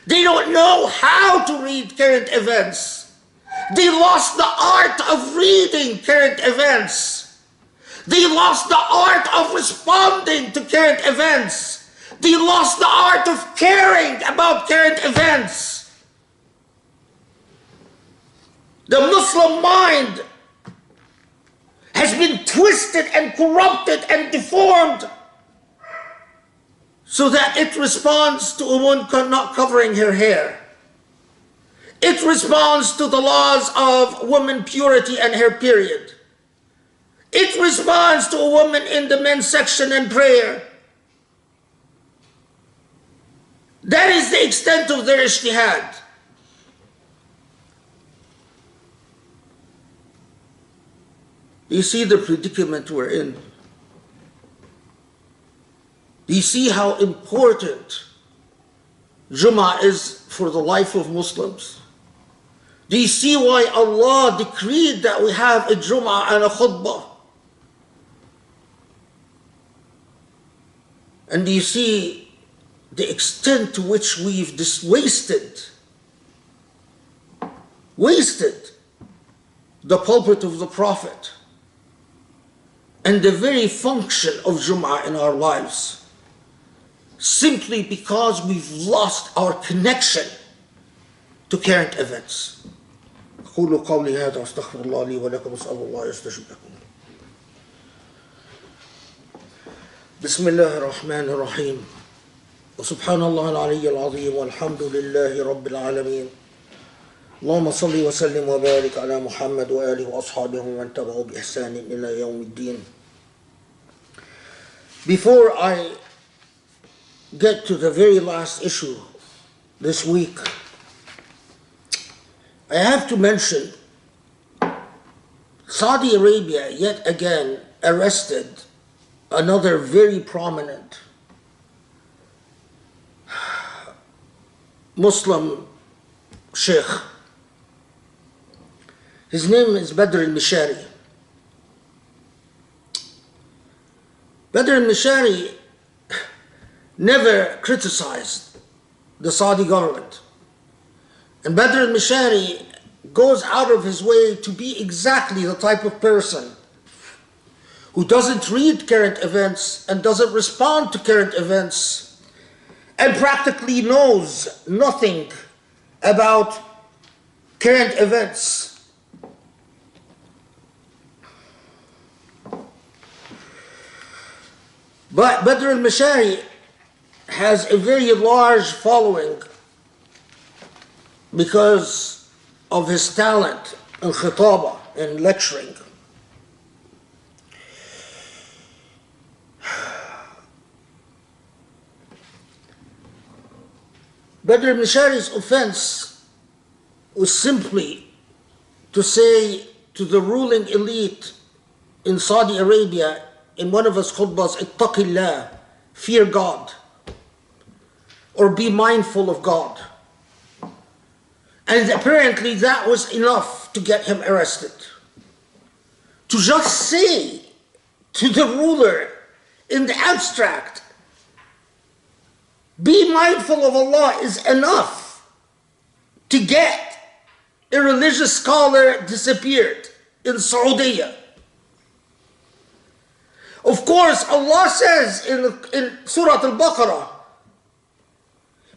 They don't know how to read current events. They lost the art of reading current events. They lost the art of responding to current events. They lost the art of caring about current events. The Muslim mind has been twisted and corrupted and deformed so that it responds to a woman not covering her hair. It responds to the laws of woman purity and her period. It responds to a woman in the men's section and prayer. That is the extent of their ijtihad. You see the predicament we're in. You see how important Jummah is for the life of Muslims. Do you see why Allah decreed that we have a Jummah and a Khutbah? And do you see the extent to which we've just wasted the pulpit of the Prophet and the very function of Jummah in our lives, simply because we've lost our connection to current events. أقول قولي هذا واستغفر الله لي ولكم وأسأل الله يستجيب لكم. بسم الله الرحمن الرحيم وسبحان الله العلي العظيم والحمد لله رب العالمين. اللهم صل وسلم وبارك على محمد وآله وأصحابه ومن تبعه بإحسان إلى يوم الدين. Before I get to the very last issue this week, I have to mention Saudi Arabia yet again arrested another very prominent Muslim sheikh. His name is Badr al-Mishari. Badr al-Mishari never criticized the Saudi government. And Badr al-Mishari goes out of his way to be exactly the type of person who doesn't read current events and doesn't respond to current events and practically knows nothing about current events. But Badr al-Mashari has a very large following because of his talent in khutbah, in lecturing. Badr al-Mashari's offense was simply to say to the ruling elite in Saudi Arabia in one of his khutbahs, "Ittaqillah," fear God, or be mindful of God. And apparently that was enough to get him arrested. To just say to the ruler in the abstract, be mindful of Allah, is enough to get a religious scholar disappeared in Saudi. Of course, Allah says in Surah Al-Baqarah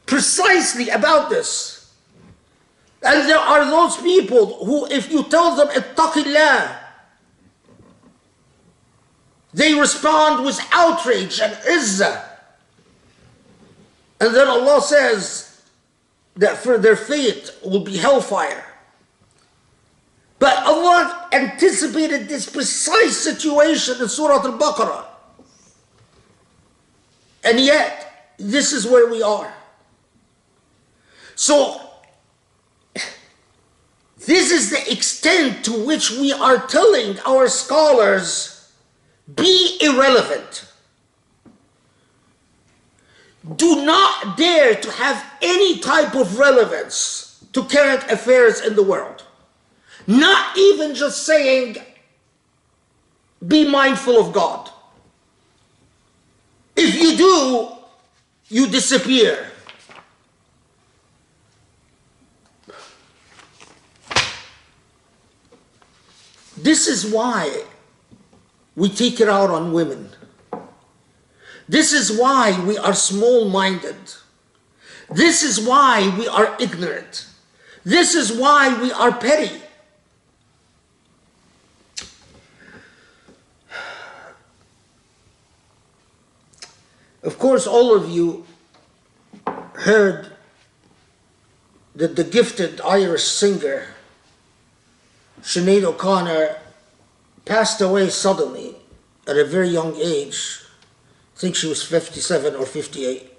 precisely about this. And there are those people who, if you tell them "Ittaqillah," they respond with outrage and izzah. And then Allah says that for their fate will be hellfire. But Allah anticipated this precise situation in Surah Al-Baqarah. And yet, this is where we are. So, this is the extent to which we are telling our scholars, be irrelevant. Do not dare to have any type of relevance to current affairs in the world. Not even just saying, be mindful of God. If you do, you disappear. This is why we take it out on women. This is why we are small-minded. This is why we are ignorant. This is why we are petty. Of course, all of you heard that the gifted Irish singer Sinead OConnor passed away suddenly at a very young age. I think she was 57 or 58.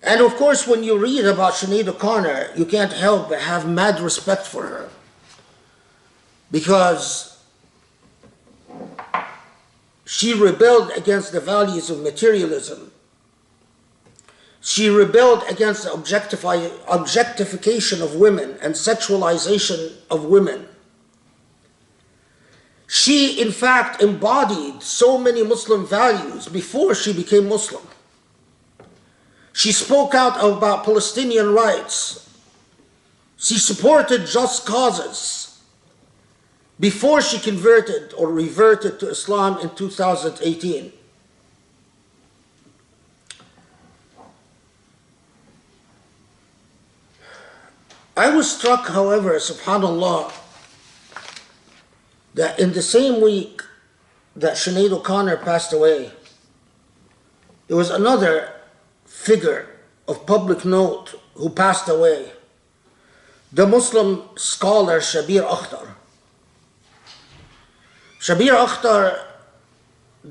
And of course, when you read about Sinead OConnor, you can't help but have mad respect for her. Because she rebelled against the values of materialism. She rebelled against the objectification of women and sexualization of women. She, in fact, embodied so many Muslim values before she became Muslim. She spoke out about Palestinian rights. She supported just causes before she converted or reverted to Islam in 2018. I was struck, however, subhanAllah, that in the same week that Sinead OConnor passed away, there was another figure of public note who passed away, the Muslim scholar Shabir Akhtar. Shabir Akhtar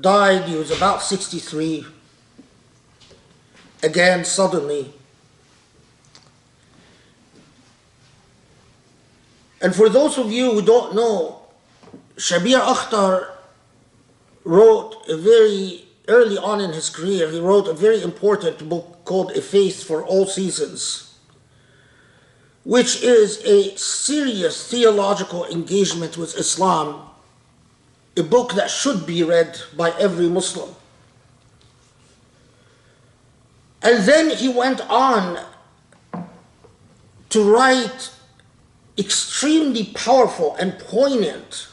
died, he was about 63, again suddenly. And for those of you who don't know, Shabir Akhtar wrote early on in his career, he wrote a very important book called A Faith for All Seasons, which is a serious theological engagement with Islam, a book that should be read by every Muslim. And then he went on to write extremely powerful and poignant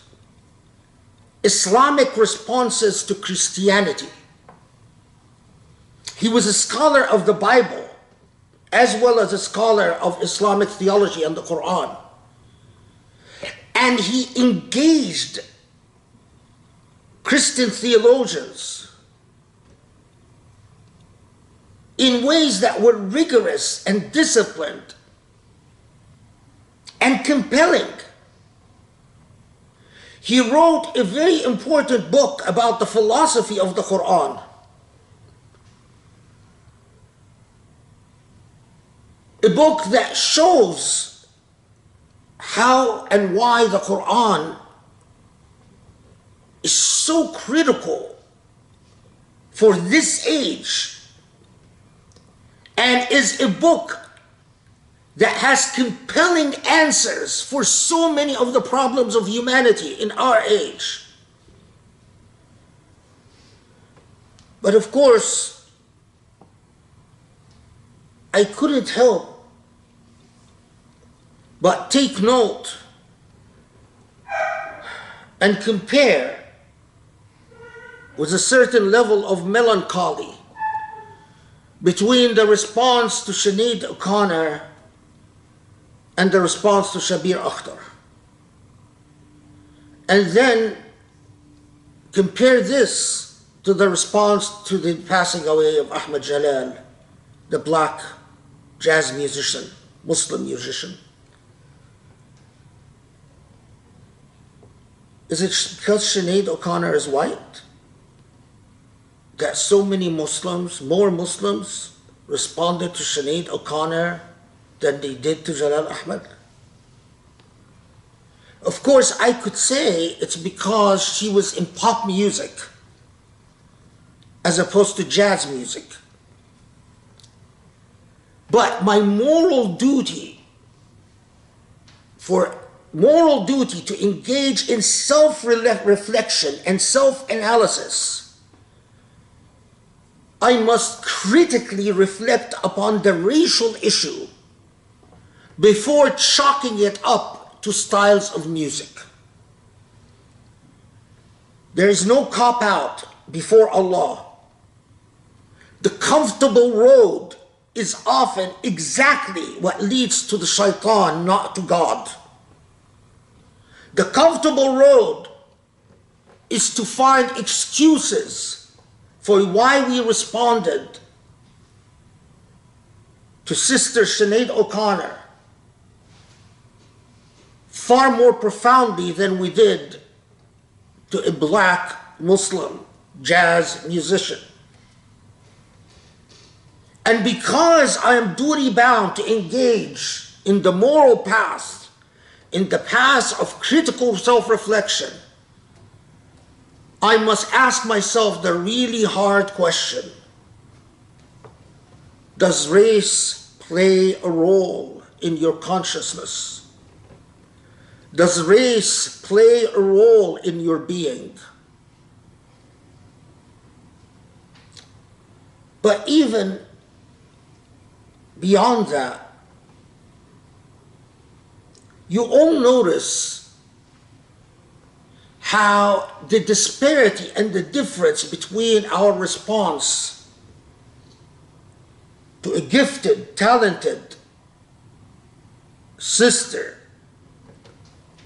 Islamic responses to Christianity. He was a scholar of the Bible, as well as a scholar of Islamic theology and the Quran. And he engaged Christian theologians in ways that were rigorous and disciplined and compelling. He wrote a very important book about the philosophy of the Quran. A book that shows how and why the Quran is so critical for this age, and is a book that has compelling answers for so many of the problems of humanity in our age. But of course, I couldn't help but take note and compare with a certain level of melancholy between the response to Sinead OConnor and the response to Shabir Akhtar. And then compare this to the response to the passing away of Ahmed Jalal, the black jazz musician, Muslim musician. Is it because Sinead OConnor is white that so many Muslims, more Muslims, responded to Sinead OConnor than they did to Jalal Ahmed? Of course, I could say it's because she was in pop music as opposed to jazz music. But my moral duty to engage in self-reflection and self-analysis, I must critically reflect upon the racial issue before chalking it up to styles of music. There is no cop-out before Allah. The comfortable road is often exactly what leads to the shaitan, not to God. The comfortable road is to find excuses for why we responded to Sister Sinead OConnor far more profoundly than we did to a black Muslim jazz musician. And because I am duty bound to engage in the moral path, in the path of critical self-reflection, I must ask myself the really hard question: does race play a role in your consciousness? Does race play a role in your being? But even beyond that, you all notice how the disparity and the difference between our response to a gifted, talented sister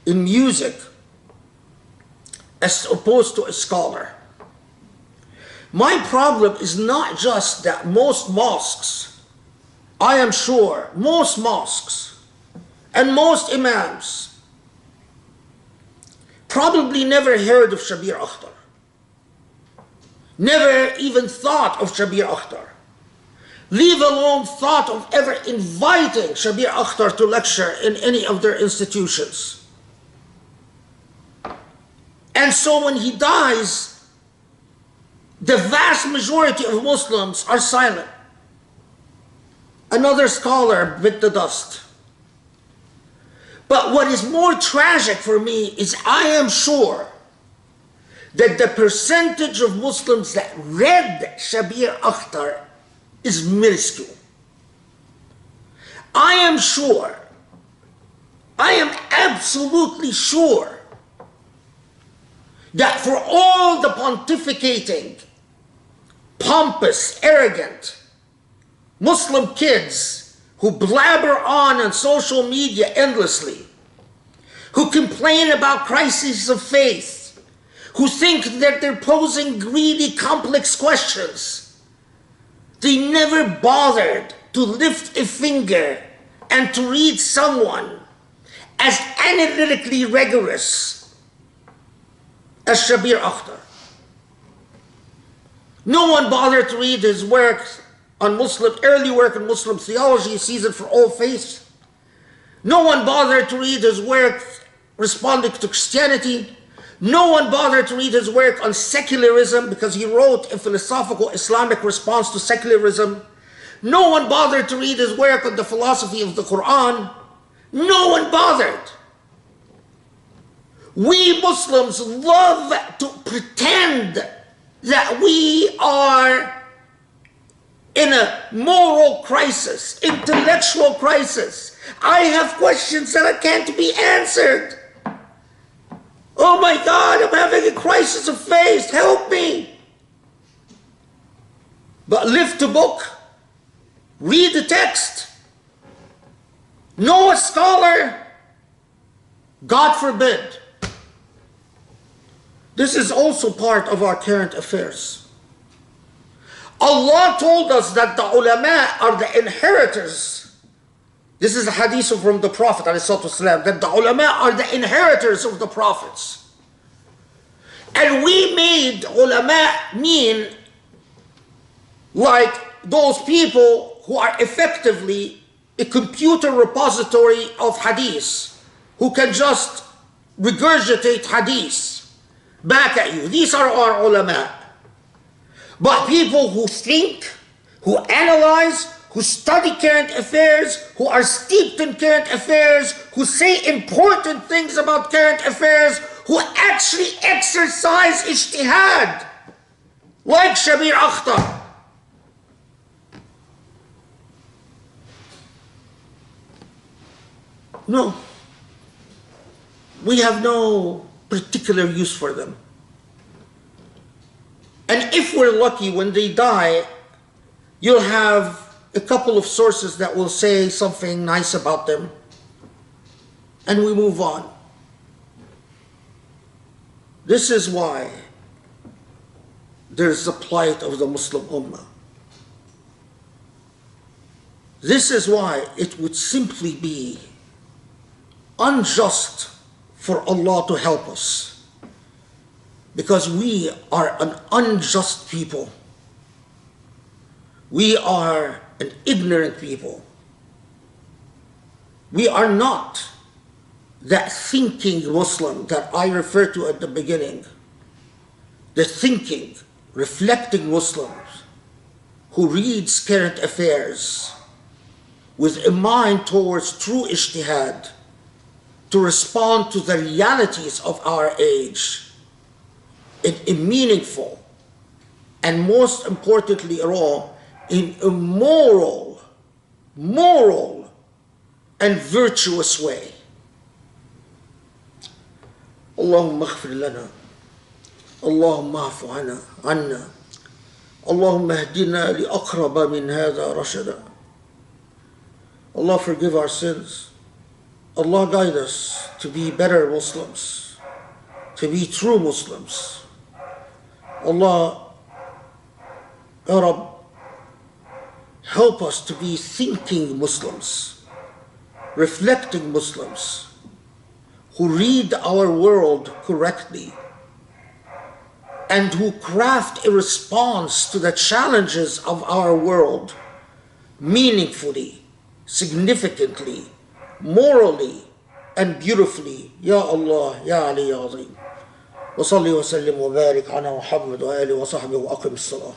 in music as opposed to a scholar. My problem is not just that most mosques, I am sure most mosques and most imams probably never heard of Shabir Akhtar, never even thought of Shabir Akhtar, leave alone thought of ever inviting Shabir Akhtar to lecture in any of their institutions. And so when he dies, the vast majority of Muslims are silent. Another scholar bit the dust. But what is more tragic for me is I am sure that the percentage of Muslims that read Shabir Akhtar is minuscule. I am sure I am absolutely sure that for all the pontificating, pompous, arrogant Muslim kids who blabber on social media endlessly, who complain about crises of faith, who think that they're posing greedy, complex questions, they never bothered to lift a finger and to read someone as analytically rigorous as Shabir Akhtar. No one bothered to read his work on early work on Muslim theology, Season for All Faiths. No one bothered to read his work responding to Christianity. No one bothered to read his work on secularism, because he wrote a philosophical Islamic response to secularism. No one bothered to read his work on the philosophy of the Quran. No one bothered. We Muslims love to pretend that we are in a moral crisis, intellectual crisis. I have questions that can't be answered. Oh my God, I'm having a crisis of faith, help me. But lift a book, read the text, know a scholar, God forbid. This is also part of our current affairs. Allah told us that the ulama are the inheritors. This is a hadith from the Prophet ﷺ, that the ulama are the inheritors of the prophets. And we made ulama mean like those people who are effectively a computer repository of hadith, who can just regurgitate hadith back at you. These are our ulama. But people who think, who analyze, who study current affairs, who are steeped in current affairs, who say important things about current affairs, who actually exercise ijtihad, like Shabir Akhtar. No. We have no particular use for them. And if we're lucky, when they die, you'll have a couple of sources that will say something nice about them, and we move on. This is why there's the plight of the Muslim Ummah. This is why it would simply be unjust for Allah to help us, because we are an unjust people. We are an ignorant people. We are not that thinking Muslim that I referred to at the beginning. The thinking, reflecting Muslims who reads current affairs with a mind towards true ijtihad, to respond to the realities of our age in a meaningful and, most importantly of all, in a moral and virtuous way. Allahumma ighfir lana, Allahumma afu anna, Allahumma hdina li aqraba min hadha rashada. Allah forgive our sins. Allah guide us to be better Muslims, to be true Muslims. Allah, Ya Rabb, help us to be thinking Muslims, reflecting Muslims, who read our world correctly and who craft a response to the challenges of our world meaningfully, significantly, morally, and beautifully. Ya Allah, Ya Ali, Ya Azim. وصلي وسلم وبارك على محمد وآله وصحبه وأقم الصلاة.